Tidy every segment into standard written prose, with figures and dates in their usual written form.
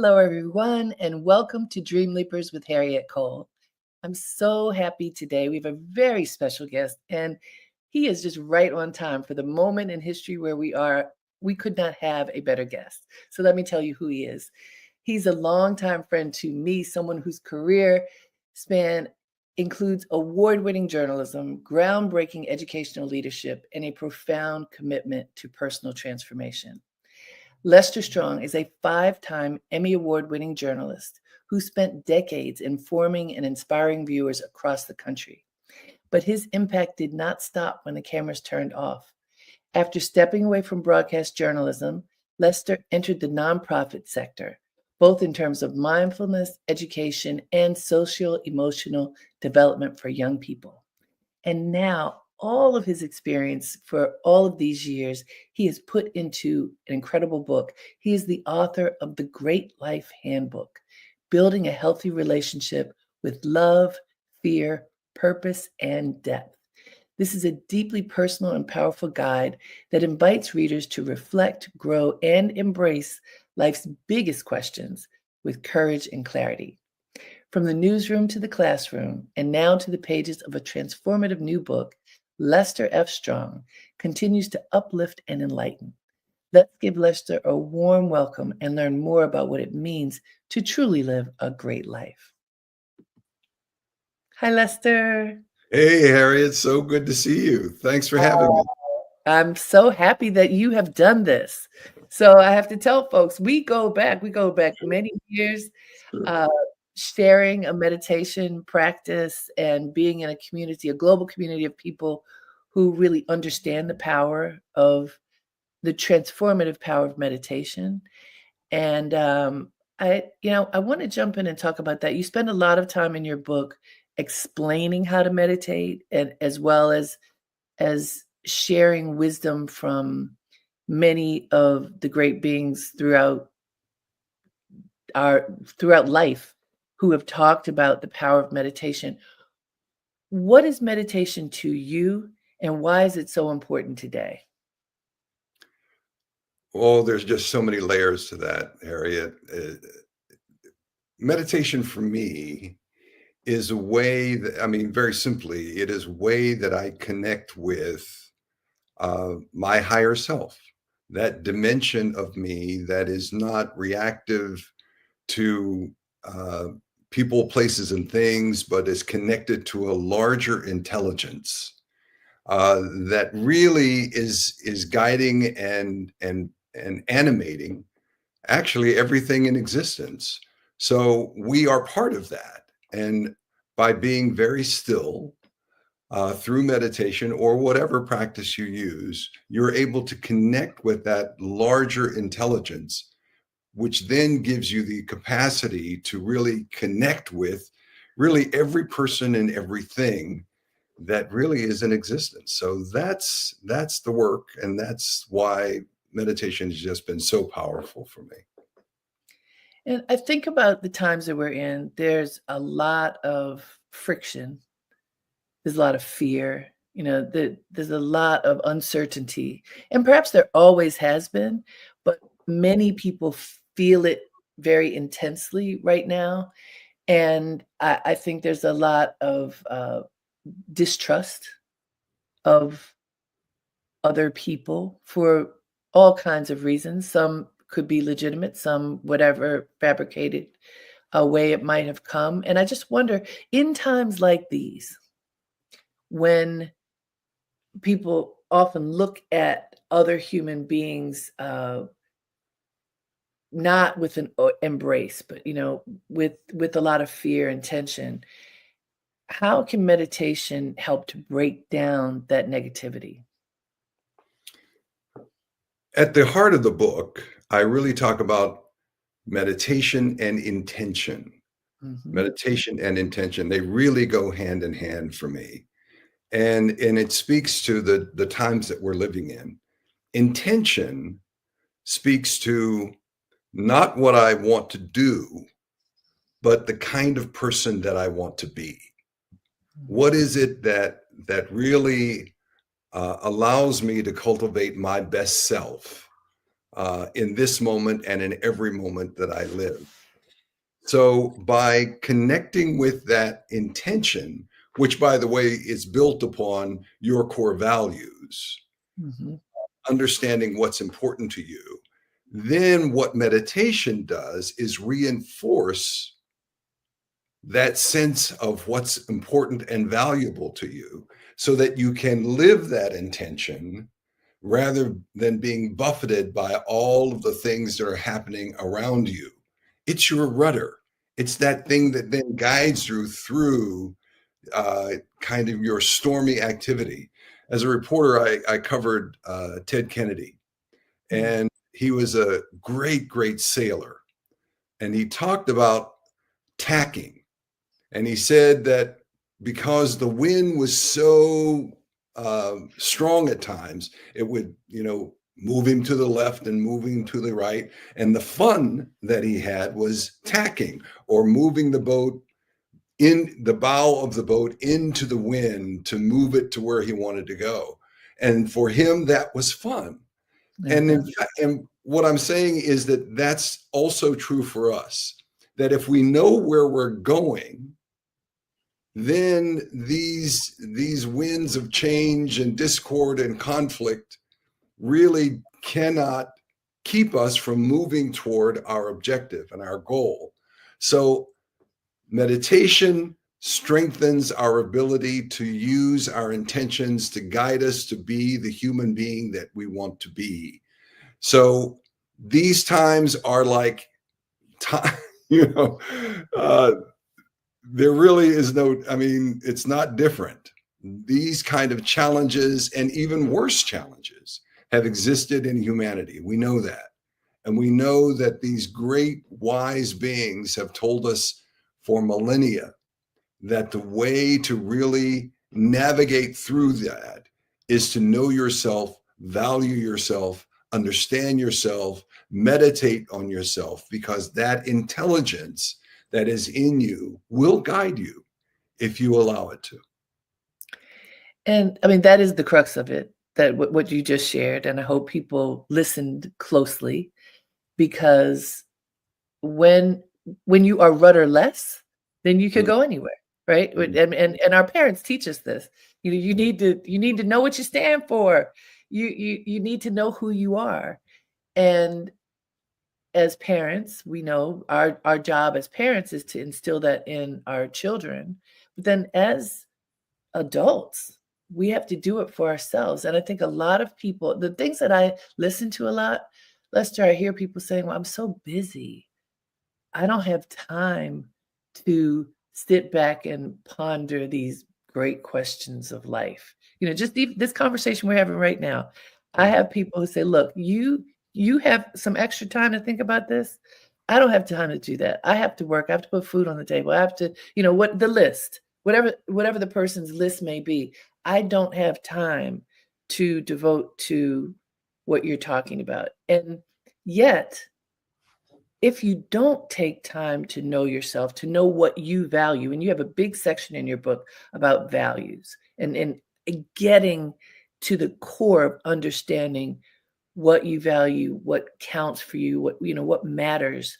Hello, everyone, and welcome to Dream Leapers with Harriet Cole. I'm so happy today. We have a very special guest, and he is just right on time for the moment in history where we are. We could not have a better guest. So let me tell you who he is. He's a longtime friend to me, someone whose career span includes award-winning journalism, groundbreaking educational leadership, and a profound commitment to personal transformation. Lester Strong is a five-time Emmy Award-winning journalist who spent decades informing and inspiring viewers across the country. But his impact did not stop when the cameras turned off. After stepping away from broadcast journalism, Lester entered the nonprofit sector, both in terms of mindfulness, education, and social-emotional development for young people. And now all of his experience for all of these years, he has put into an incredible book. He is the author of The Great Life Handbook, Building a Healthy Relationship with Love, Fear, Purpose, and Depth. This is a deeply personal and powerful guide that invites readers to reflect, grow, and embrace life's biggest questions with courage and clarity. From the newsroom to the classroom, and now to the pages of a transformative new book, Lester F. Strong continues to uplift and enlighten. Let's give Lester a warm welcome and learn more about what it means to truly live a great life. Hi, Lester. Hey, Harriet, so good to see you. Thanks for having me. I'm so happy that you have done this. So I have to tell folks, we go back many years. Sure. Uh, Sharing a meditation practice and being in a community, a global community of people who really understand the transformative power of meditation. And I want to jump in and talk about that. You spend a lot of time in your book explaining how to meditate, and as well as sharing wisdom from many of the great beings throughout life who have talked about the power of meditation. What is meditation to you, and why is it so important today? Oh, there's just so many layers to that, Harriet. Meditation for me is a way that, I mean, very simply, it is a way that I connect with my higher self, that dimension of me that is not reactive to uh, people, places, and things, but is connected to a larger intelligence that really is guiding and animating actually everything in existence. So we are part of that, and by being very still through meditation or whatever practice you use, you're able to connect with that larger intelligence, which then gives you the capacity to really connect with really every person and everything that really is in existence. So that's the work, and that's why meditation has just been so powerful for me. And I think about the times that we're in, there's a lot of friction, there's a lot of fear, there's a lot of uncertainty, and perhaps there always has been, but many people feel it very intensely right now. And I think there's a lot of distrust of other people for all kinds of reasons. Some could be legitimate, some whatever fabricated a way it might have come. And I just wonder, in times like these, when people often look at other human beings, not with an embrace, but with a lot of fear and tension, how can meditation help to break down that negativity? At the heart of the book, I really talk about meditation and intention. Mhm. Meditation and intention, they really go hand in hand for me. And it speaks to the times that we're living in. Intention speaks to not what I want to do, but the kind of person that I want to be. What is it that really allows me to cultivate my best self, in this moment and in every moment that I live. So by connecting with that intention, which by the way is built upon your core values, Mhm. understanding what's important to you, then what meditation does is reinforce that sense of what's important and valuable to you so that you can live that intention rather than being buffeted by all of the things that are happening around you. It's your rudder. It's that thing that then guides you through kind of your stormy activity. As a reporter, I covered Ted Kennedy, Mm. and he was a great, great sailor. And he talked about tacking. And he said that because the wind was so strong at times, it would, move him to the left and move him to the right. And the fun that he had was tacking or moving the boat in the bow of the boat into the wind to move it to where he wanted to go. And for him, that was fun. And Uh-huh. and what I'm saying is that that's also true for us. That if we know where we're going, then these winds of change and discord and conflict really cannot keep us from moving toward our objective and our goal. So meditation strengthens our ability to use our intentions to guide us to be the human being that we want to be. So these times are like time, you know, uh, there really is no, I mean, it's not different. These kind of challenges and even worse challenges have existed in humanity. We know that. And we know that these great wise beings have told us for millennia that the way to really navigate through that is to know yourself, value yourself, understand yourself, meditate on yourself, because that intelligence that is in you will guide you if you allow it to. And I mean, that is the crux of it, that what you just shared, and I hope people listened closely because when when you are rudderless, then you could Mm, go anywhere, right? mm, And our parents teach us this. You need to know what you stand for. You need to know who you are. And as parents, we know our job as parents is to instill that in our children. But then as adults, we have to do it for ourselves. And I think a lot of people, the things that I listen to a lot, Lester, I hear people saying, well, I'm so busy. I don't have time to sit back and ponder these great questions of life. Just this conversation we're having right now. I mm. have people who say, "Look, you have some extra time to think about this. I don't have time to do that. I have to work. I have to put food on the table. I have to, what the list, whatever the person's list may be. I don't have time to devote to what you're talking about." And yet, if you don't take time to know yourself, to know what you value, and you have a big section in your book about values and getting to the core of understanding what you value, what counts for you, what matters.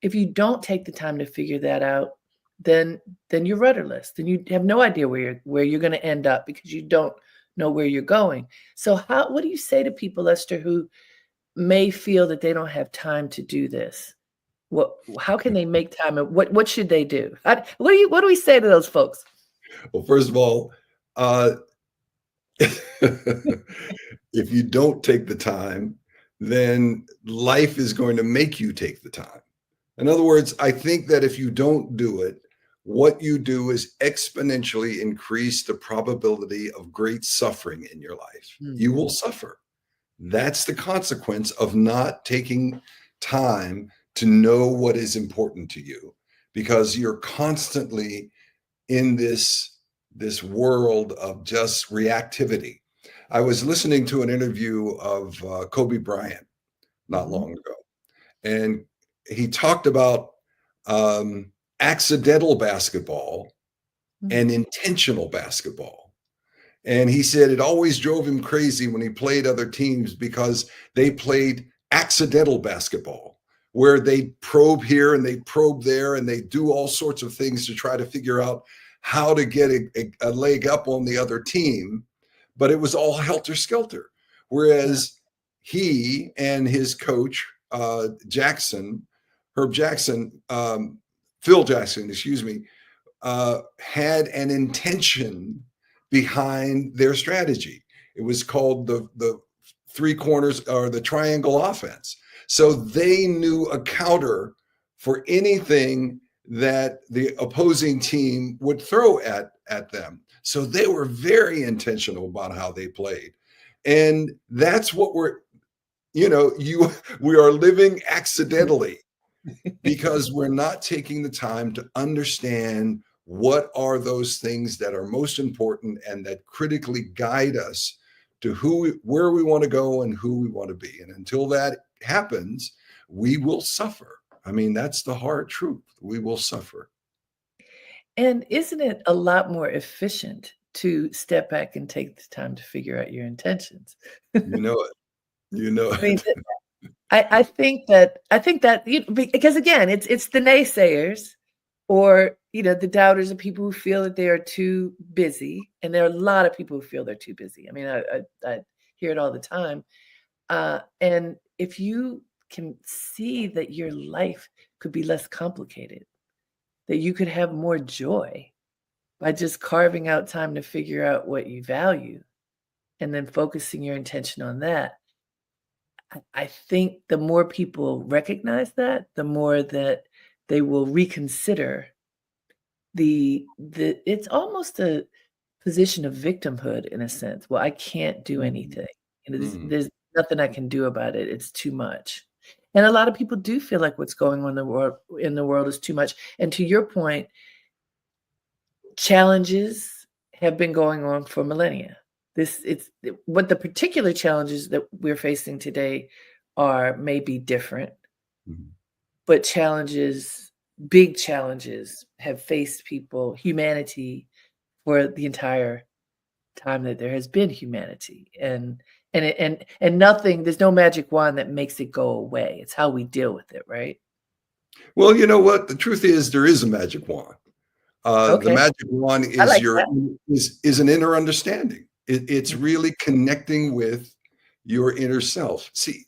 If you don't take the time to figure that out, then you're rudderless. Then you have no idea where you're going to end up because you don't know where you're going. So what do you say to people, Lester, who may feel that they don't have time to do this? How can they make time, and what should they do? What do we say to those folks? Well, first of all, uh, if you don't take the time, then life is going to make you take the time. In other words, I think that if you don't do it, what you do is exponentially increase the probability of great suffering in your life. You Mm, will suffer. That's the consequence of not taking time to know what is important to you because you're constantly in this world of just reactivity. I was listening to an interview of Kobe Bryant not mhm, long ago, and he talked about um, accidental basketball mm, and intentional basketball. And he said it always drove him crazy when he played other teams because they played accidental basketball, where they probe here and they probe there and they do all sorts of things to try to figure out how to get a leg up on the other team. But it was all helter skelter. Yeah. Whereas he and his coach, Jackson, Herb Jackson, Phil Jackson, excuse me, had an intention behind their strategy. It was called the three corners or the triangle offense. So they knew a counter for anything that the opposing team would throw at them. So they were very intentional about how they played. And that's what we are living accidentally because we're not taking the time to understand what are those things that are most important and that critically guide us to where we want to go and who we want to be. And until that happens, we will suffer. I mean, that's the hard truth. We will suffer. And isn't it a lot more efficient to step back and take the time to figure out your intentions? You know it. You know I mean, it. I think that because again, it's the naysayers or the doubters of people who feel that they are too busy, and there are a lot of people who feel they're too busy. I mean, I hear it all the time. And if you can see that your life could be less complicated, that you could have more joy by just carving out time to figure out what you value and then focusing your intention on that. I think the more people recognize that, the more that they will reconsider the it's almost a position of victimhood in a sense. Well, I can't do Mm, anything. mm. There's nothing I can do about it. It's too much. And a lot of people do feel like what's going on in the world is too much. And to your point, challenges have been going on for millennia. What the particular challenges that we're facing today are may be different, Mhm. but big challenges have faced humanity for the entire time that there has been humanity. And nothing, there's no magic wand that makes it go away. It's how we deal with it, right? Well, you know what? The truth is, there is a magic wand. The Okay. magic wand I is like your that. is an inner understanding. It's Mm, really connecting with your inner self. See,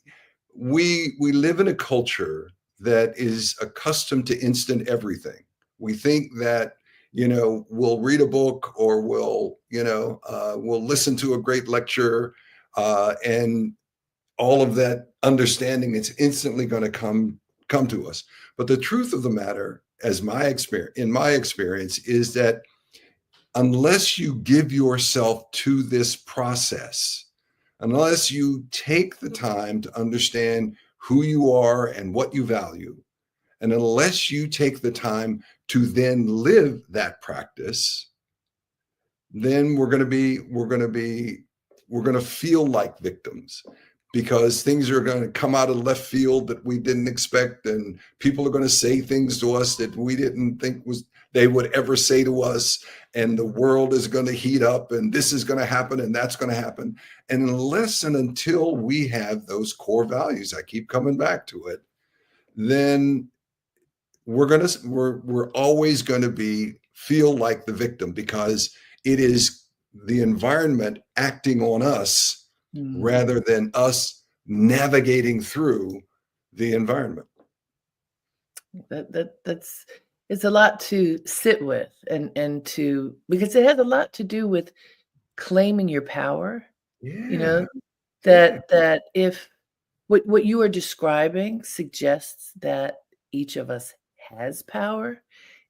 we live in a culture that is accustomed to instant everything. We think that we'll read a book or we'll listen to a great lecture, and all of that understanding is instantly going to come to us. But the truth of the matter, in my experience, is that unless you give yourself to this process, unless you take the time to understand who you are and what you value, and unless you take the time to then live that practice, then we're going to feel like victims because things are going to come out of left field that we didn't expect, and people are going to say things to us that we didn't think was they would ever say to us, and the world is going to heat up, and this is going to happen and that's going to happen. And unless and until we have those core values, I keep coming back to it, then we're always going to be feel like the victim because it is the environment acting on us mm. rather than us navigating through the environment. That's it's a lot to sit with and to because it has a lot to do with claiming your power, you Yeah, know, yeah. that if what you are describing suggests that each of us has power,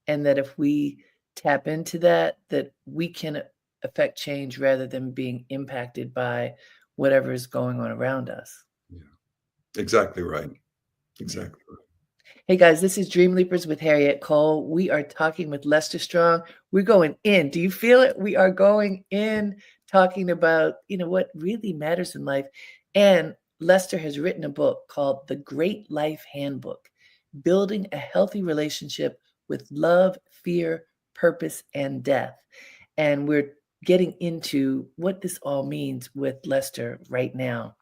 and that if we tap into that, that we can affect change rather than being impacted by whatever is going on around us. Yeah, exactly right. Yeah. Exactly right. Hey guys, this is Dream Leapers with Harriet Cole. We are talking with Lester Strong. We're going in. Do you feel it? We are going in talking about, what really matters in life. And Lester has written a book called The Great Life Handbook, Building a Healthy Relationship with Love, Fear, Purpose, and Death. And we're getting into what this all means with Lester right now.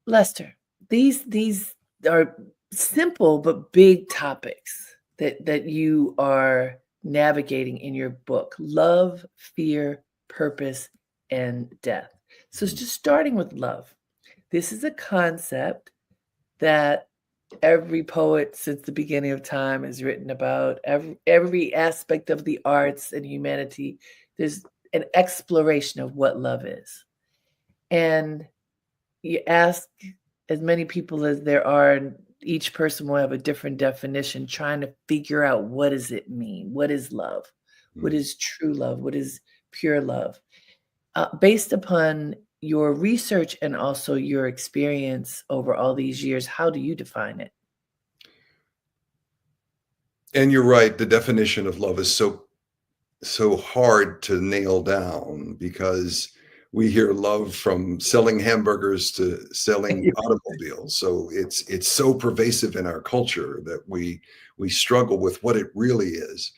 Lester, these are simple but big topics that you are navigating in your book: love, fear, purpose, and death. So it's Mhm. just starting with love. This is a concept that every poet since the beginning of time has written about. Every aspect of the arts and humanity, there's an exploration of what love is. And you ask as many people as there are, and each person will have a different definition, trying to figure out, what does it mean? What is love? What Mhm. is true love? What is pure love? Based upon your research and also your experience over all these years, how do you define it? And you're right, the definition of love is so hard to nail down because we hear love from selling hamburgers to selling automobiles. So it's so pervasive in our culture that we struggle with what it really is.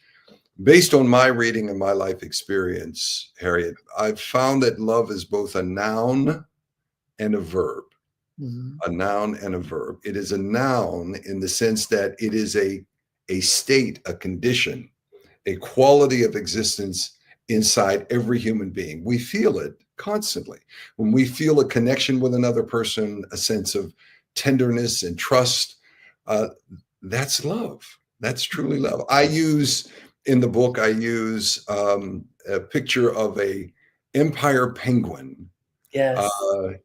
Based on my reading and my life experience, Harriet, I've found that love is both a noun and a verb. Mhm. A noun and a verb. It is a noun in the sense that it is a state, a condition, a quality of existence inside every human being. We feel it constantly. When we feel a connection with another person, a sense of tenderness and trust, uh, that's love. That's truly love. I use in the book, I use a picture of a empire penguin Yes.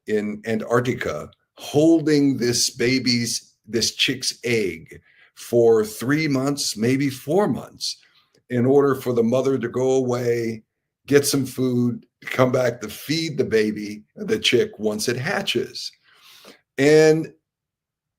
in Antarctica holding this chick's egg for 3 months, maybe 4 months, in order for the mother to go away, get some food, come back to feed the baby, the chick, once it hatches. And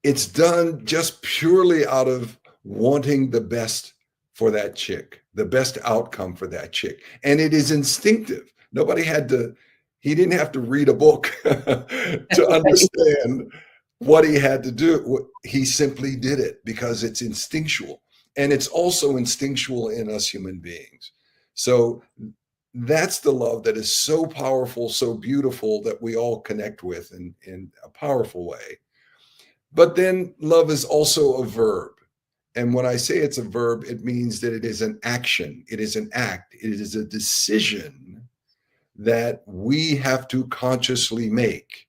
it's done just purely out of wanting the best for that chick, the best outcome for that chick. And it is instinctive. Nobody had to, he didn't have to read a book to understand what he had to do. He simply did it because it's instinctual. And it's also instinctual in us human beings. So that's the love that is so powerful, so beautiful that we all connect with in a powerful way. But then love is also a verb. And when I say it's a verb, it means that it is an action, it is an act, it is a decision that we have to consciously make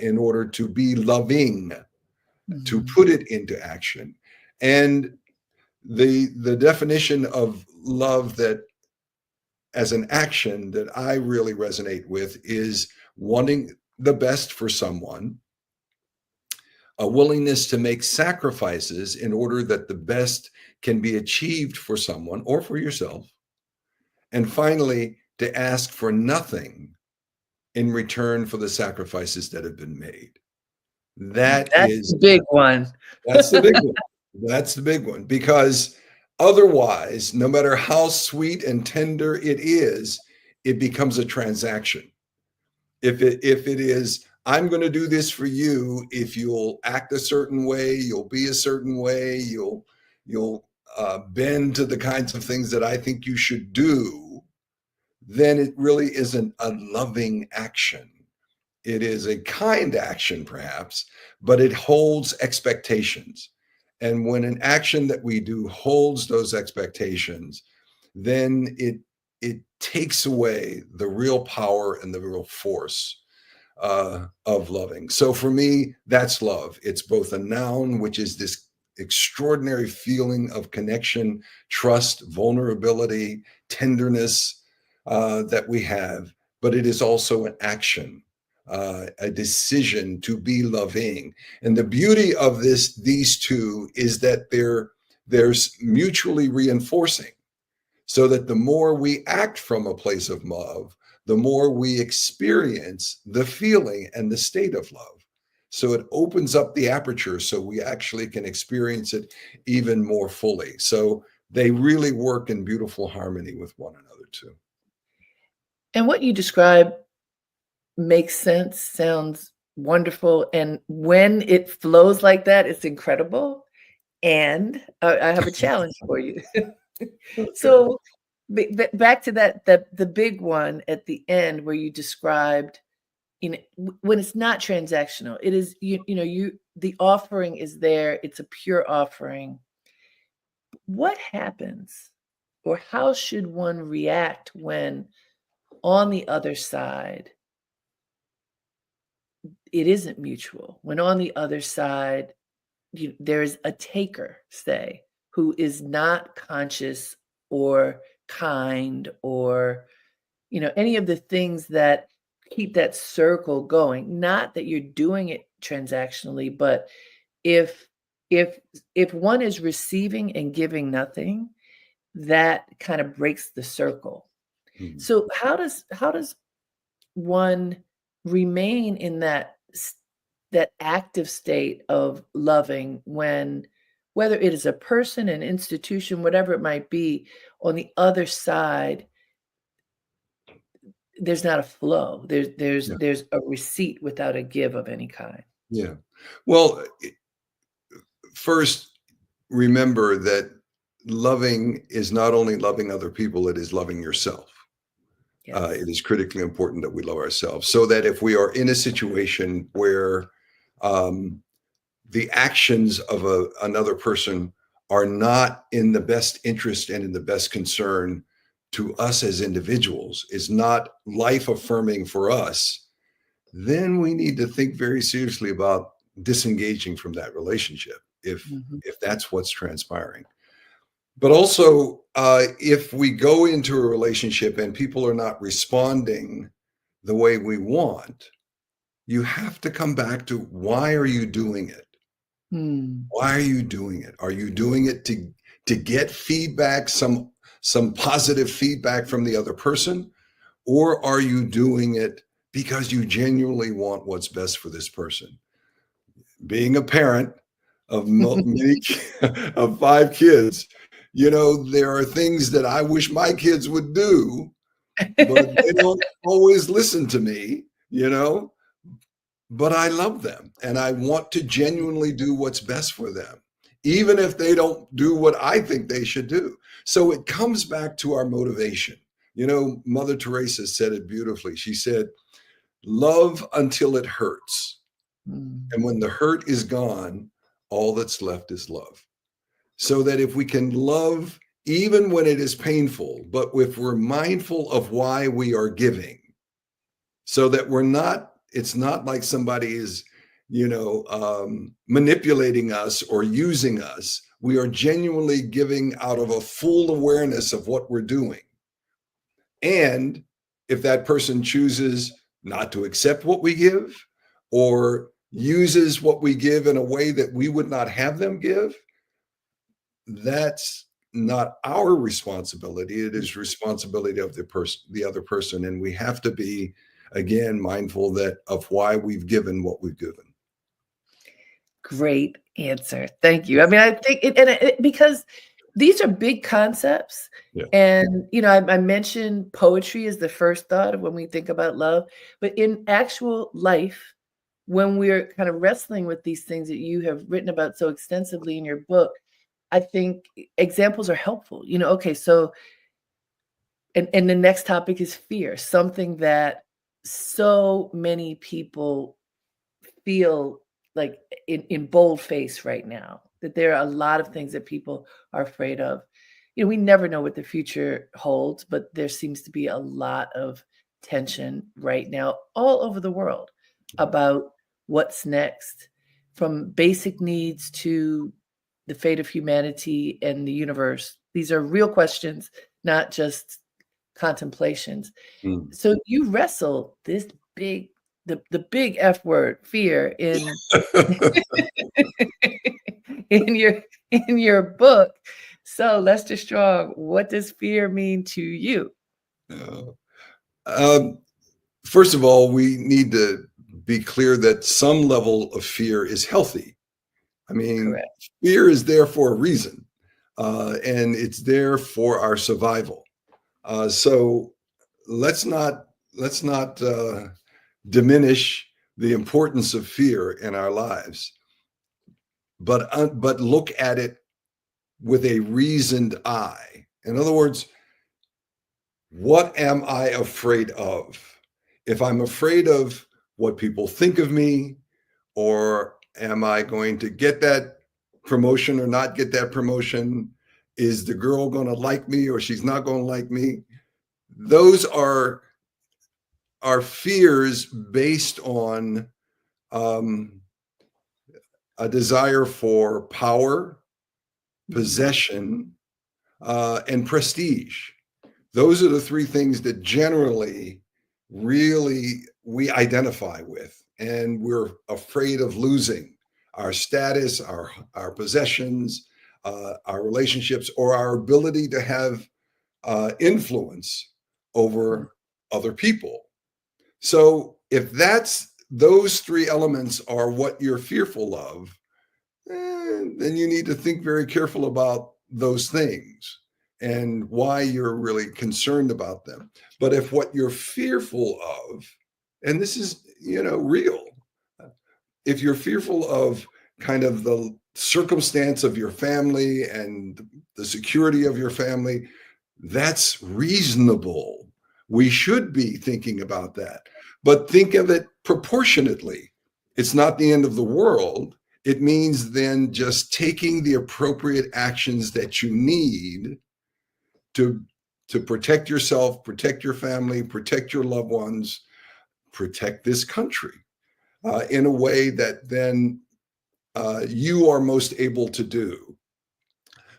in order to be loving, to Mhm. put it into action. And the definition of love that as an action that I really resonate with is wanting the best for someone, a willingness to make sacrifices in order that the best can be achieved for someone or for yourself. And finally, to ask for nothing in return for the sacrifices that have been made. That That's is, the big one. that's the big one. That's the big one because otherwise, no matter how sweet and tender it is, it becomes a transaction. If it is, I'm going to do this for you if you'll act a certain way, you'll be a certain way, you'll bend to the kinds of things that I think you should do, then it really isn't a loving action. It is a kind action, perhaps, but it holds expectations. And when an action that we do holds those expectations, then it takes away the real power and the real force of loving. So for me, that's love. It's both a noun, which is this extraordinary feeling of connection, trust, vulnerability, tenderness that we have, but it is also an action, a decision to be loving. And the beauty of these two is that there's mutually reinforcing so that the more we act from a place of love, the more we experience the feeling and the state of love. So it opens up the aperture so we actually can experience it even more fully. So they really work in beautiful harmony with one another, too. And what you describe makes sense, sounds wonderful, and when it flows like that, it's incredible. And I have a challenge for you. Okay. So, back to that the big one at the end where you described when it's not transactional, it is, the offering is there, it's a pure offering. What happens, or how should one react when on the other side it isn't mutual? When on the other side there's a taker, say, who is not conscious or kind, or any of the things that keep that circle going. Not that you're doing it transactionally, but if if if one is receiving and giving nothing, that kind of breaks the circle. Mhm. So how does one remain in that active state of loving when, whether it is a person, an institution, whatever it might be, on the other side there's not a flow. There's there's Yeah. there's a receipt without a give of any kind. Yeah. Well, first, remember that loving is not only loving other people, it is loving yourself. Yes. It is critically important that we love ourselves so that if we are in a situation where um, the actions of another person are not in the best interest and in the best concern to us as individuals, is not life affirming for us, then we need to think very seriously about disengaging from that relationship Mhm. if that's what's transpiring. But also, if we go into a relationship and people are not responding the way we want, you have to come back to why are you doing it? Mm. Why are you doing it? Are you doing it to get feedback, some positive feedback from the other person, or are you doing it because you genuinely want what's best for this person? Being a parent of many of 5 kids, there are things that I wish my kids would do, but they don't always listen to me, but I love them and I want to genuinely do what's best for them, even if they don't do what I think they should do. So it comes back to our motivation. Mother Teresa said it beautifully. She said, "Love until it hurts. Mm. And when the hurt is gone, all that's left is love." So that if we can love even when it is painful, but if we're mindful of why we are giving, so that it's not like somebody is, manipulating us or using us. We are genuinely giving out of a full awareness of what we're doing. And if that person chooses not to accept what we give or uses what we give in a way that we would not have them give, that's not our responsibility. It is responsibility of the other person. And we have to be, again, mindful that of why we've given what we've given. Great answer. Thank you. I mean, I think because these are big concepts. Yeah. And, I mentioned poetry is the first thought of when we think about love. But in actual life, when we're kind of wrestling with these things that you have written about so extensively in your book, I think examples are helpful. Okay, so, and the next topic is fear, something that so many people feel like in boldface right now, that there are a lot of things that people are afraid of. We never know what the future holds, but there seems to be a lot of tension right now all over the world about what's next, from basic needs to the fate of humanity and the universe. These are real questions, not just contemplations. Mm. So you wrestle this big the big F word, fear, in in your in your book. So, Lester Strong, what does fear mean to you? Yeah. Um, First of all, we need to be clear that some level of fear is healthy. I mean, Correct. fear is there for a reason, and it's there for our survival. So let's not diminish the importance of fear in our lives, but look at it with a reasoned eye. In other words, what am I afraid of? If I'm afraid of what people think of me, or am I going to get that promotion or not get that promotion? Is the girl going to like me or she's not going to like me? Those are fears based on um, a desire for power, Mhm. possession, and prestige. Those are the three things that generally really we identify with, and we're afraid of losing our status, our possessions, our relationships, or our ability to have influence Mm. over other people. So if that's those three elements are what you're fearful of, then you need to think very careful about those things and why you're really concerned about them. But if what you're fearful of, and this is, real, if you're fearful of kind of the circumstance of your family and the security of your family, that's reasonable. We should be thinking about that, but think of it proportionately. It's not the end of the world. It means then just taking the appropriate actions that you need to to protect yourself, protect your family, protect your loved ones, protect this country in a way that then you are most able to do.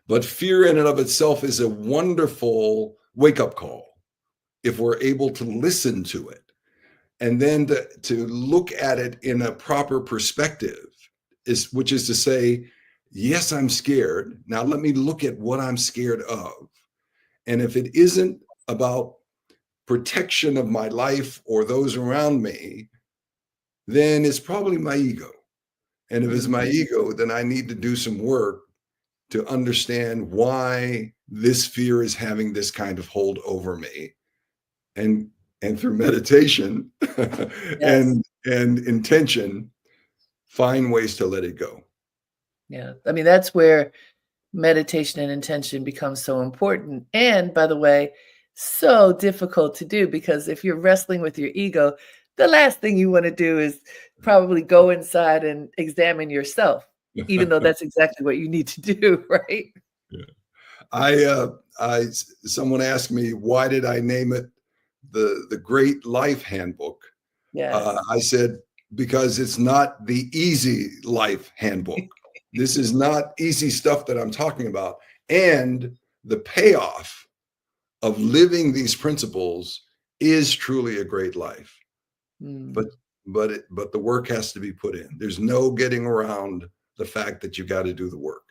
But fear in and of itself is a wonderful wake up call if we're able to listen to it and then to look at it in a proper perspective, which is to say, yes, I'm scared. Now let me look at what I'm scared of. And if it isn't about protection of my life or those around me, then it's probably my ego. And if it's my Mhm. ego, then I need to do some work to understand why this fear is having this kind of hold over me. And through meditation Yes. and intention, find ways to let it go. Yeah. I mean, that's where meditation and intention becomes so important. And by the way, so difficult to do because if you're wrestling with your ego, the last thing you want to do is probably go inside and examine yourself, even though that's exactly what you need to do, right? Yeah. I, someone asked me, why did I name it the Great Life Handbook? Yes. I said, because it's not the easy life handbook. This is not easy stuff that I'm talking about. And the payoff of living these principles is truly a great life. But Mm. but the work has to be put in. There's no getting around the fact that you got to do the work.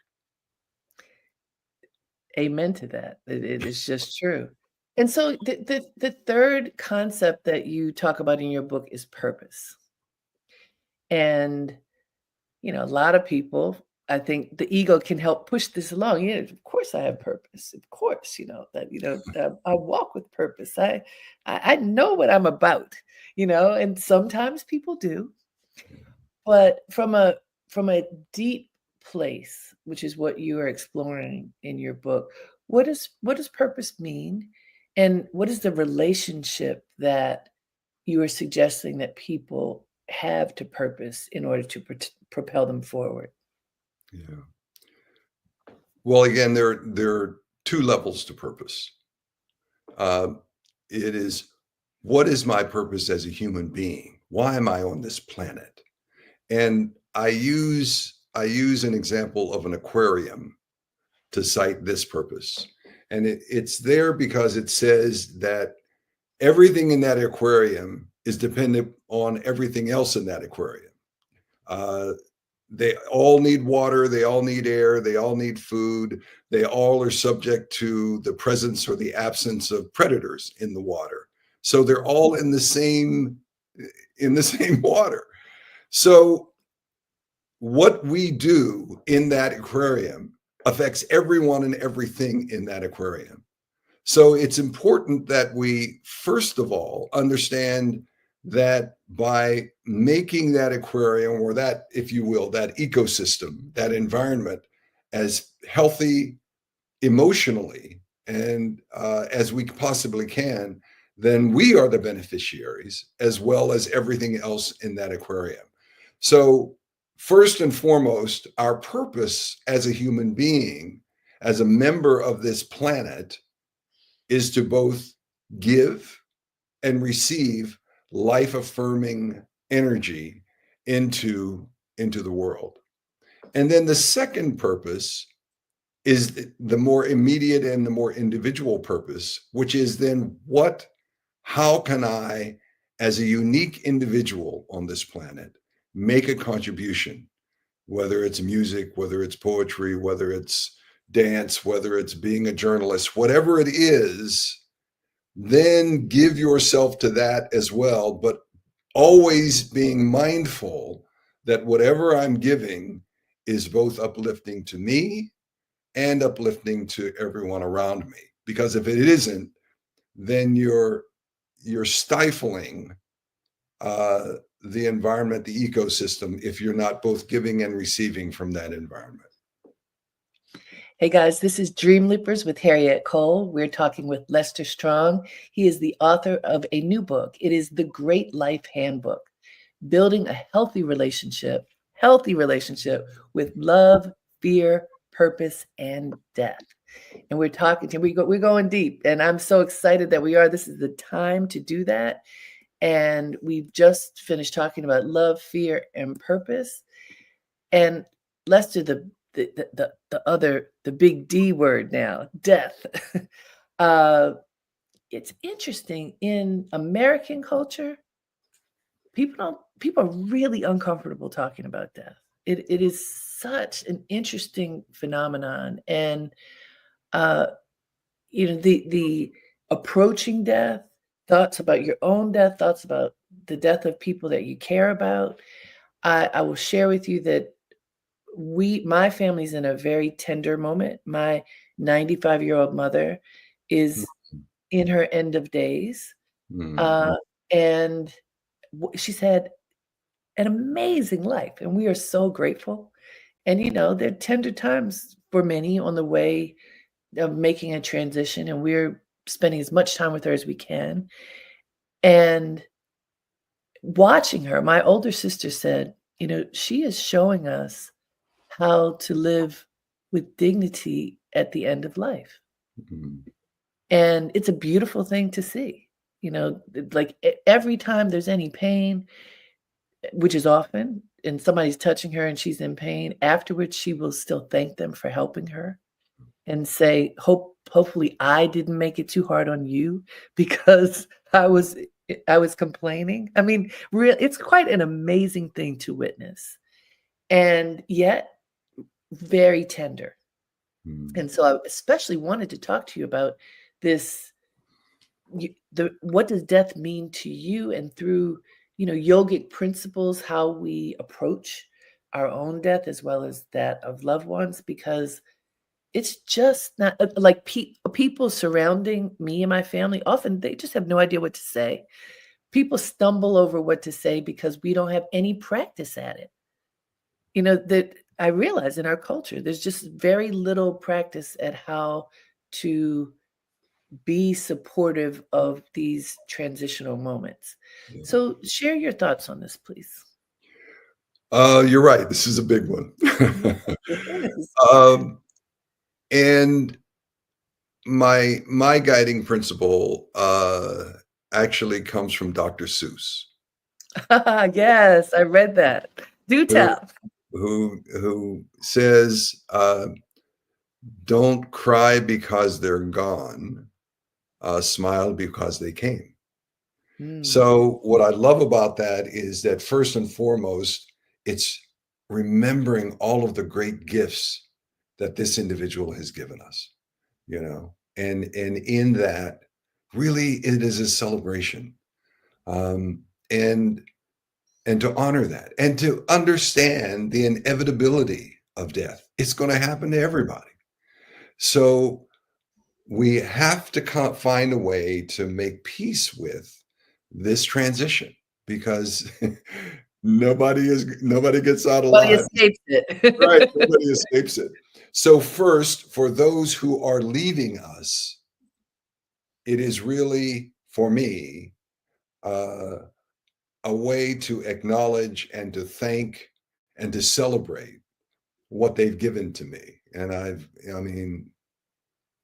Amen to that. It is just true. And so the third concept that you talk about in your book is purpose. And a lot of people, I think the ego can help push this along. Yeah, of course I have purpose. Of course, that I walk with purpose. I know what I'm about, and sometimes people do, but from a deep place, which is what you are exploring in your book, what does purpose mean? And what is the relationship that you are suggesting that people have to purpose in order to propel them forward? Yeah. Well, again, there are two levels to purpose. Uh, it is, what is my purpose as a human being? Why am I on this planet? And I use an example of an aquarium to cite this purpose. And it's there because it says that everything in that aquarium is dependent on everything else in that aquarium. Uh, they all need water, they all need air, they all need food, they all are subject to the presence or the absence of predators in the water. So they're all in the same water. So what we do in that aquarium affects everyone and everything in that aquarium. So it's important that we, first of all, understand that by making that aquarium or that, if you will, that ecosystem, that environment as healthy emotionally and as we possibly can, then we are the beneficiaries as well as everything else in that aquarium. So, first and foremost, our purpose as a human being, as a member of this planet, is to both give and receive life affirming energy into the world. And then the second purpose is the more immediate and the more individual purpose, which is then how can I, as a unique individual on this planet, make a contribution, whether it's music, whether it's poetry, whether it's dance, whether it's being a journalist, whatever it is, then give yourself to that as well, but always being mindful that whatever I'm giving is both uplifting to me and uplifting to everyone around me. Because if it isn't, then you're stifling the environment, the ecosystem, if you're not both giving and receiving from that environment. Hey guys, this is Dream Leapers with Harriet Cole. We're talking with Lester Strong. He is the author of a new book. It is The Great Life Handbook, Building a Healthy Relationship with Love, Fear, Purpose, and Death. And we're going deep, and I'm so excited that we are. This is the time to do that. And we've just finished talking about love, fear, and purpose. And Lester, the big D word now, death. It's interesting in American culture. People are really uncomfortable talking about death. It is such an interesting phenomenon, and the approaching death, thoughts about your own death, thoughts about the death of people that you care about. I will share with you that my family's in a very tender moment. My 95-year-old mother is in her end of days. And she's had an amazing life, and we are so grateful. And, there are tender times for many on the way of making a transition, and we're spending as much time with her as we can. And watching her, my older sister said, she is showing us how to live with dignity at the end of life. And it's a beautiful thing to see, like every time there's any pain, which is often, and somebody's touching her and she's in pain, afterwards, she will still thank them for helping her and say, hopefully I didn't make it too hard on you because I was complaining. I mean, it's quite an amazing thing to witness, and yet very tender. And so I especially wanted to talk to you about this. What does death mean to you, and through yogic principles, how we approach our own death as well as that of loved ones, because it's just not like people surrounding me and my family, often they just have no idea what to say. People stumble over what to say because we don't have any practice at it. That I realize in our culture, there's just very little practice at how to be supportive of these transitional moments. Yeah. So share your thoughts on this, please. You're right. This is a big one. And my guiding principle actually comes from Dr. Seuss. Yes, I read that. Do tell. Who says, don't cry because they're gone, smile because they came. So what I love about that is that first and foremost, it's remembering all of the great gifts that this individual has given us, and in that, really, it is a celebration, and to honor that and to understand the inevitability of death. It's going to happen to everybody. So we have to find a way to make peace with this transition, because nobody gets out alive. Nobody escapes it. Right, nobody escapes it. So first, for those who are leaving us, it is really for me, uh, a way to acknowledge and to thank and to celebrate what they've given to me. And I mean,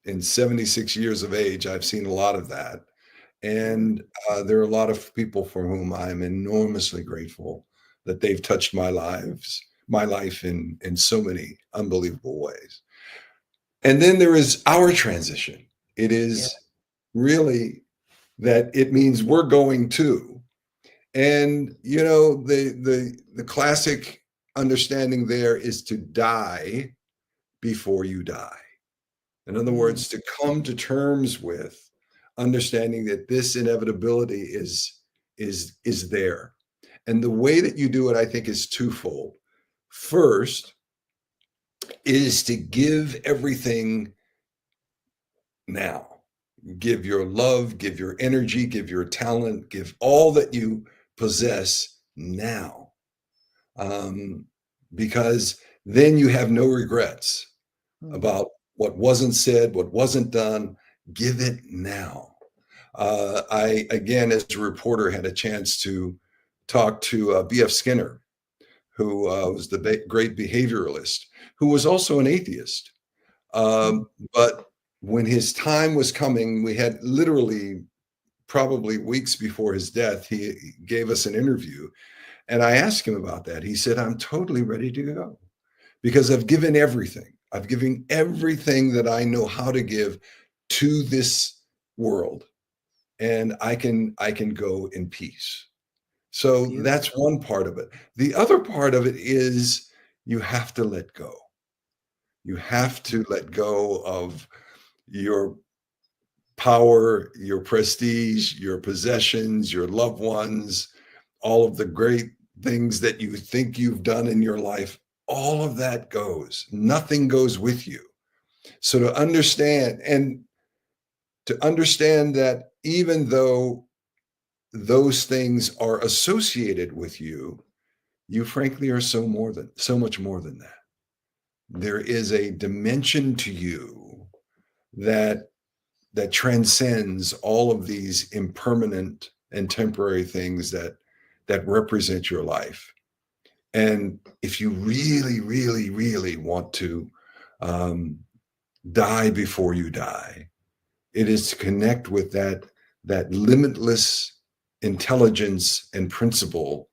in 76 years of age, I've seen a lot of that. Yeah. And there are a lot of people for whom I'm enormously grateful that they've touched my life in so many unbelievable ways. And then there is our transition. It Yeah. is really that it means we're going too. And the classic understanding there is to die before you die. In other Mm. words, to come to terms with understanding that this inevitability is there. And the way that you do it, I think, is twofold. First is to give everything now. Give your love, give your energy, give your talent, give all that you possess now. Um, because then you have no regrets Mm. about what wasn't said, what wasn't done. Give it now. I, again, as a reporter, had a chance to talk to B.F. Skinner, who was the great behavioralist, who was also an atheist. Mm. But when his time was coming, we had literally probably weeks before his death, he gave us an interview. And I asked him about that. He said, I'm totally ready to go because I've given everything. I've given everything that I know how to give to this world, and I can go in peace. So that's Beautiful. one part of it. The other part of it is you have to let go. You have Mhm. to let go of your power, your prestige, your possessions, your loved ones, all of the great things that you think you've done in your life. All of that goes. Nothing goes with you. So to understand that even though those things are associated with you, you frankly are so much more than that. There is a dimension to you that transcends all of these impermanent and temporary things that represent your life. And if you really, really, really want to um, die before you die, it is to connect with that limitless intelligence and principle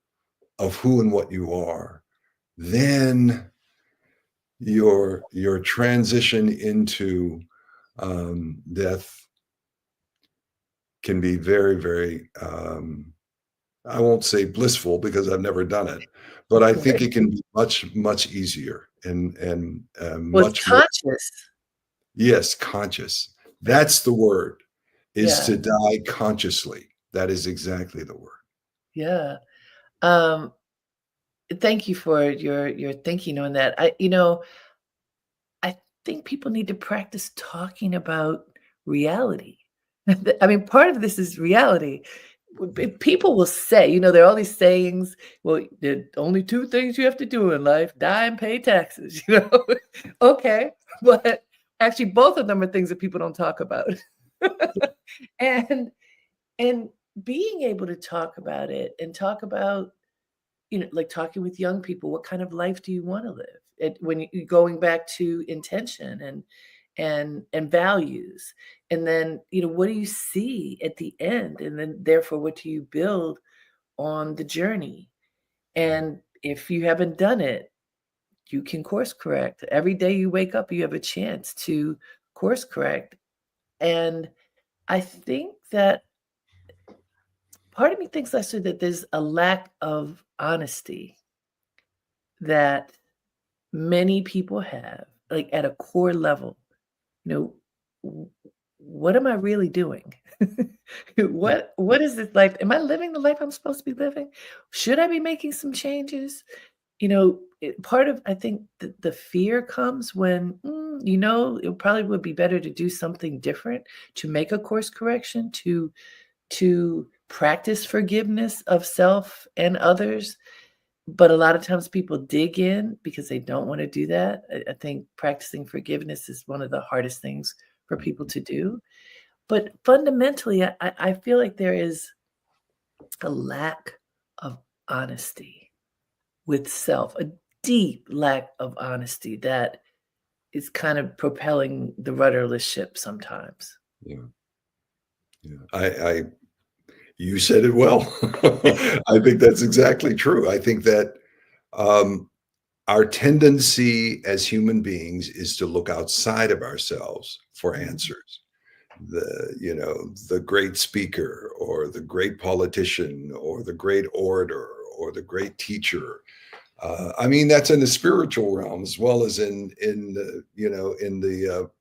of who and what you are. Then your transition into death can be very, very I won't say blissful because I've never done it, but I think Right. it can be much, much easier and Well, it's much more. conscious. Yes, conscious. That's the word, is Yeah. to die consciously. That is exactly the word. Yeah. Um, Thank you for your thinking on that. I think people need to practice talking about reality. I mean, part of this is reality. People will say, there are all these sayings. Well, there are only two things you have to do in life: die and pay taxes. Okay, but actually, both of them are things that people don't talk about. and and being able to talk about it and talk about like talking with young people, what kind of life do you want to live? When you going back to intention and values, and then what do you see at the end, and then therefore what do you build on the journey? And if you haven't done it, you can course correct. Every day you wake up, you have a chance to course correct. And I think that part of me thinks, Lester, that there's a lack of honesty that many people have, like, at a core level. You know, w what am I really doing? What is this life? Am I living the life I'm supposed to be living? Should I be making some changes? Part of I think the fear comes when, it probably would be better to do something different, to make a course correction, to practice forgiveness of self and others. But a lot of times people dig in because they don't wanna do that. I think practicing forgiveness is one of the hardest things for people to do. But fundamentally, I feel like there is a lack of honesty with self, a deep lack of honesty that is kind of propelling the rudderless ship sometimes. Yeah, yeah. You said it well. I think that's exactly true. I think that um, our tendency as human beings is to look outside of ourselves for Mhm. answers. The great speaker or the great politician or the great orator or the great teacher. I mean, that's in the spiritual realm as well as in the in the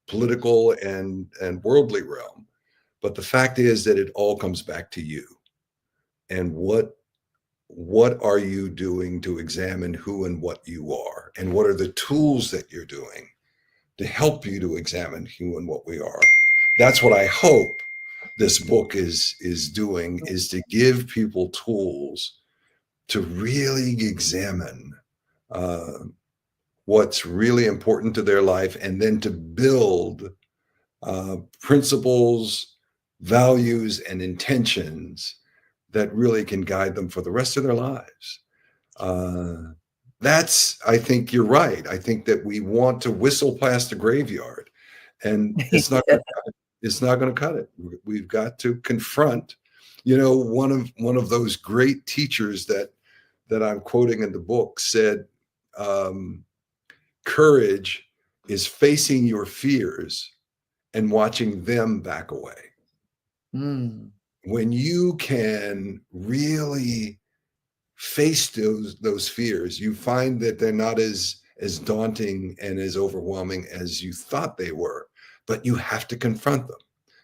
political and worldly realm. But the fact is that it all comes back to you and what are you doing to examine who and what you are, and what are the tools that you're doing to help you to examine who and what we are. That's what I hope this book is doing, is to give people tools to really examine uh, what's really important to their life, and then to build principles, values, and intentions that really can guide them for the rest of their lives. Uh, I think you're right. I think that we want to whistle past the graveyard, and it's not going to cut it. We've got to confront. One of those great teachers that I'm quoting in the book said, um, "Courage is facing your fears and watching them back away." Mm, When you can really face those fears, you find that they're not as daunting and as overwhelming as you thought they were. But you have to confront them,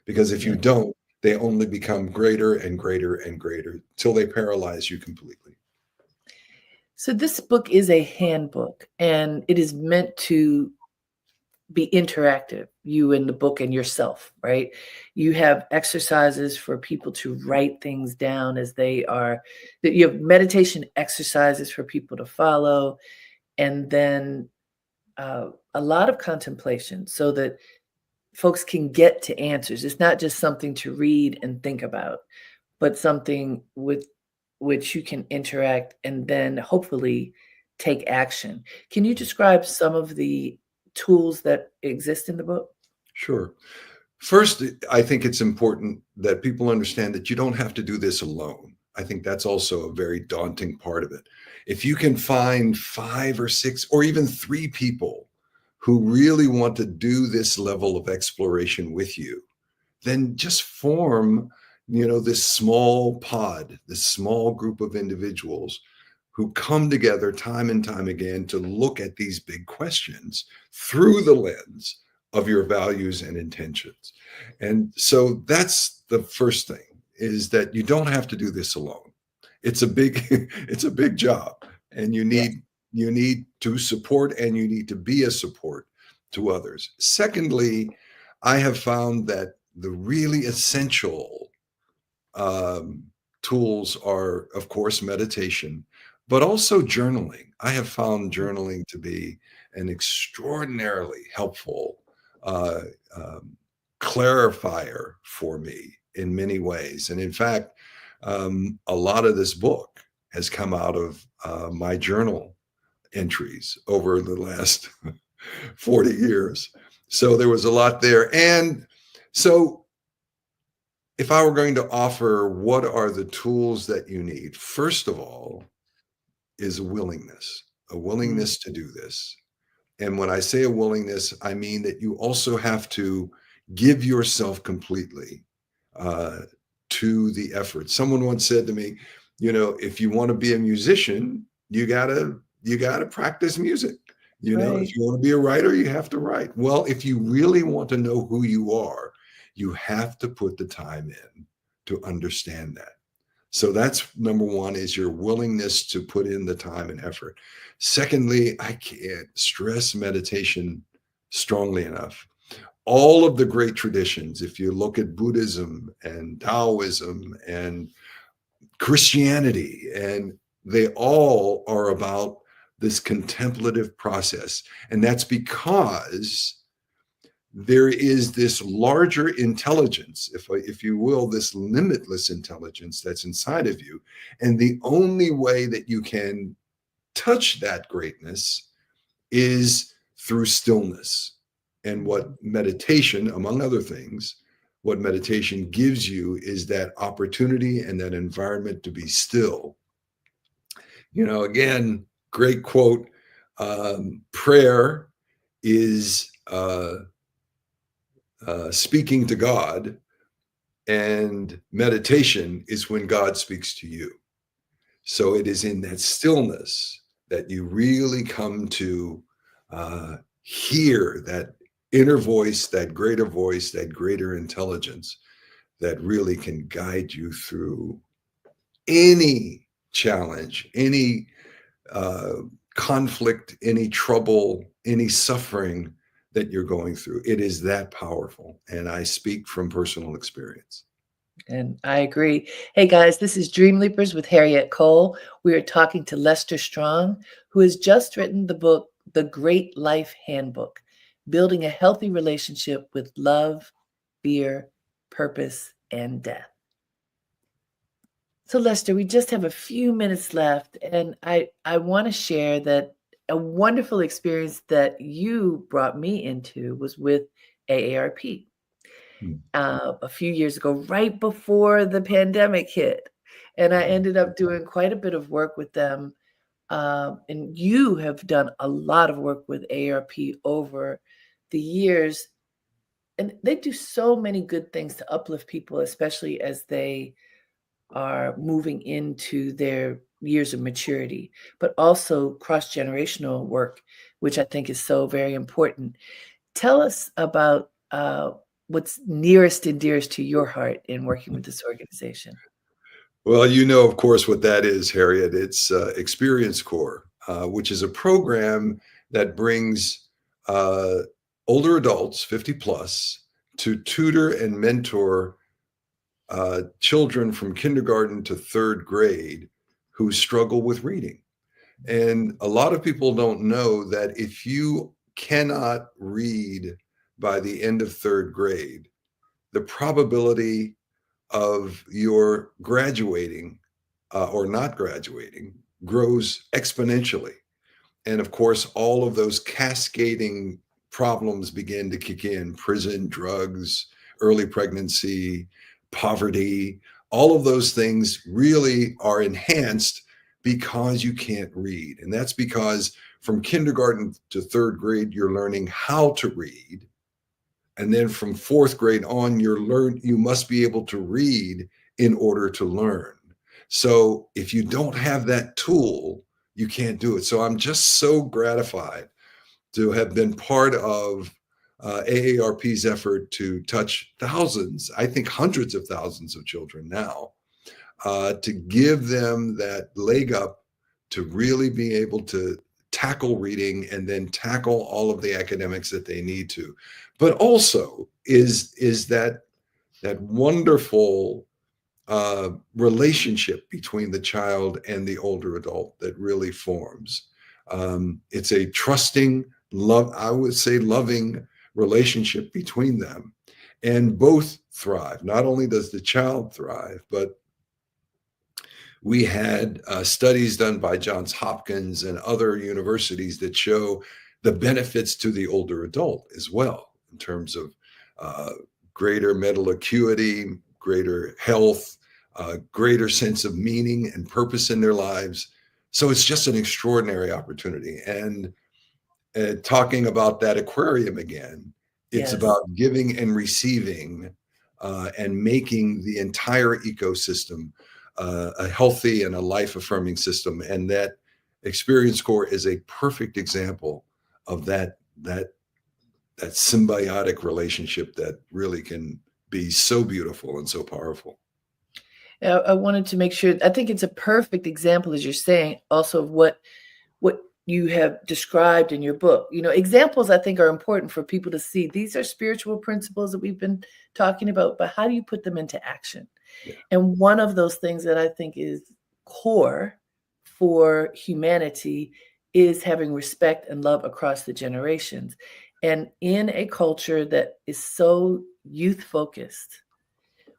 because if you yeah. don't, they only become greater and greater and greater till they paralyze you completely. So this book is a handbook, and it is meant to be interactive, you and the book and yourself, right? You have exercises for people to write things down as they are, that you have meditation exercises for people to follow, and then a lot of contemplation so that folks can get to answers. It's not just something to read and think about, but something with which you can interact and then hopefully take action. Can you describe some of the tools that exist in the book? Sure. First, I think it's important that people understand that you don't have to do this alone. I think that's also a very daunting part of it. If you can find five or six or even three people who really want to do this level of exploration with you, then just form, this small pod, this small group of individuals who come together time and time again to look at these big questions through the lens of your values and intentions. And so that's the first thing, is that you don't have to do this alone. It's a big it's a big job, and Yes. you need to support, and you need to be a support to others. Secondly, I have found that the really essential um, tools are, of course, meditation, but also journaling. I have found Mm, journaling to be an extraordinarily helpful uh, um, clarifier for me in many ways. And in fact, a lot of this book has come out of my journal entries over the last 40 years. So there was a lot there. And so if I were going to offer what are the tools that you need, first of all, is a mm, willingness to do this. And when I say a willingness, I mean that you also have to give yourself completely uh, to the effort. Someone once said to me, if you want to be a musician, you gotta practice music. right. If you want to be a writer, you have to write. Well, if you really want to know who you are, you have to put the time in to understand that. So that's number one, is your willingness to put in the time and effort. Secondly, I can't stress meditation strongly enough. All of the great traditions, if you look at Buddhism and Taoism and Christianity, and they all are about this contemplative process. And that's because there is this larger intelligence, if you will, this limitless intelligence that's inside of you. And the only way that you can touch that greatness is through stillness. And what meditation, among other things, what meditation gives you is that opportunity and that environment to be still. Again, great quote. Prayer is speaking to God, and meditation is when God speaks to you. So it is in that stillness that you really come to hear that inner voice, that greater intelligence that really can guide you through any challenge, any conflict, any trouble, any suffering that you're going through. It is that powerful. And I speak from personal experience. And I agree. Hey guys, this is Dream Leapers with Harriet Cole. We are talking to Lester Strong, who has just written the book, The Great Life Handbook, Building a Healthy Relationship with Love, Fear, Purpose, and Death. So Lester, we just have a few minutes left, and I want to share that a wonderful experience that you brought me into was with AARP. A few years ago, right before the pandemic hit. And I ended up doing quite a bit of work with them. And you have done a lot of work with AARP over the years. And they do so many good things to uplift people, especially as they are moving into their years of maturity, but also cross-generational work, which I think is so very important. Tell us about what's nearest and dearest to your heart in working with this organization. Well, of course, what that is, Harriet. It's Experience Corps, which is a program that brings older adults, 50 plus, to tutor and mentor children from kindergarten to third grade who struggle with reading. And a lot of people don't know that if you cannot read by the end of third grade, the probability of your graduating or not graduating grows exponentially. And of course, all of those cascading problems begin to kick in: prison, drugs, early pregnancy, poverty. All of those things really are enhanced because you can't read. And that's because from kindergarten to third grade, you're learning how to read. And then from fourth grade on, you must be able to read in order to learn. So if you don't have that tool, you can't do it. So I'm just so gratified to have been part of AARP's effort to touch thousands, I think hundreds of thousands of children now, to give them that leg up to really be able to tackle reading and then tackle all of the academics that they need to. But also is that wonderful relationship between the child and the older adult that really forms. It's a trusting, I would say loving relationship between them, and both thrive. Not only does the child thrive, but we had studies done by Johns Hopkins and other universities that show the benefits to the older adult as well, in terms of greater mental acuity, greater health, greater sense of meaning and purpose in their lives. So it's just an extraordinary opportunity. And talking about that aquarium again, it's Yes. about giving and receiving and making the entire ecosystem a healthy and a life-affirming system. And that Experience Corps is a perfect example of that symbiotic relationship that really can be so beautiful and so powerful. I wanted to make sure, I think it's a perfect example, as you're saying, also of what you have described in your book. Examples I think are important for people to see. These are spiritual principles that we've been talking about, but how do you put them into action? Yeah. And one of those things that I think is core for humanity is having respect and love across the generations. And in a culture that is so youth focused,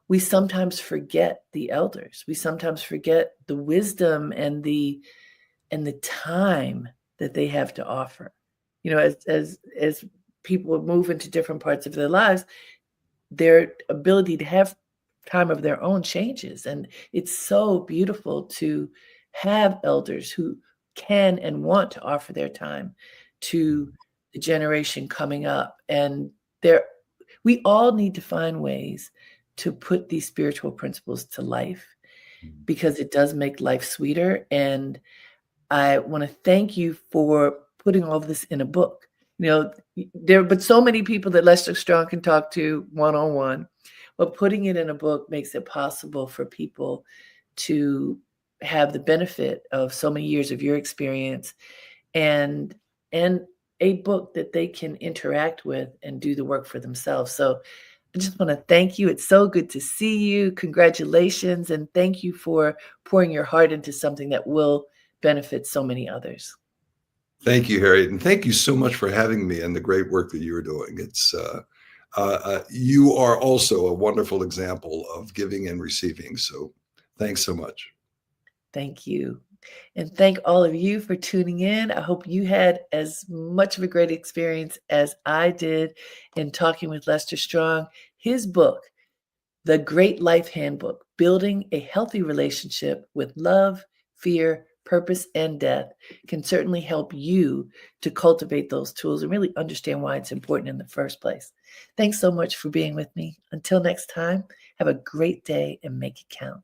we sometimes forget the elders. We sometimes forget the wisdom and the time that they have to offer. You know, as people move into different parts of their lives, their ability to have time of their own changes. And it's so beautiful to have elders who can and want to offer their time to the generation coming up. And there, we all need to find ways to put these spiritual principles to life because it does make life sweeter. And I want to thank you for putting all of this in a book. You know, there but so many people that Lester Strong can talk to one-on-one, but putting it in a book makes it possible for people to have the benefit of so many years of your experience and and a book that they can interact with and do the work for themselves. So I just want to thank you. It's so good to see you. Congratulations. And thank you for pouring your heart into something that will benefit so many others. Thank you, Harriet, and thank you so much for having me and the great work that you are doing. You are also a wonderful example of giving and receiving. So thanks so much. Thank you. And thank all of you for tuning in. I hope you had as much of a great experience as I did in talking with Lester Strong. His book, The Great Life Handbook, Building a Healthy Relationship with Love, Fear, Purpose, and Death, can certainly help you to cultivate those tools and really understand why it's important in the first place. Thanks so much for being with me. Until next time, have a great day and make it count.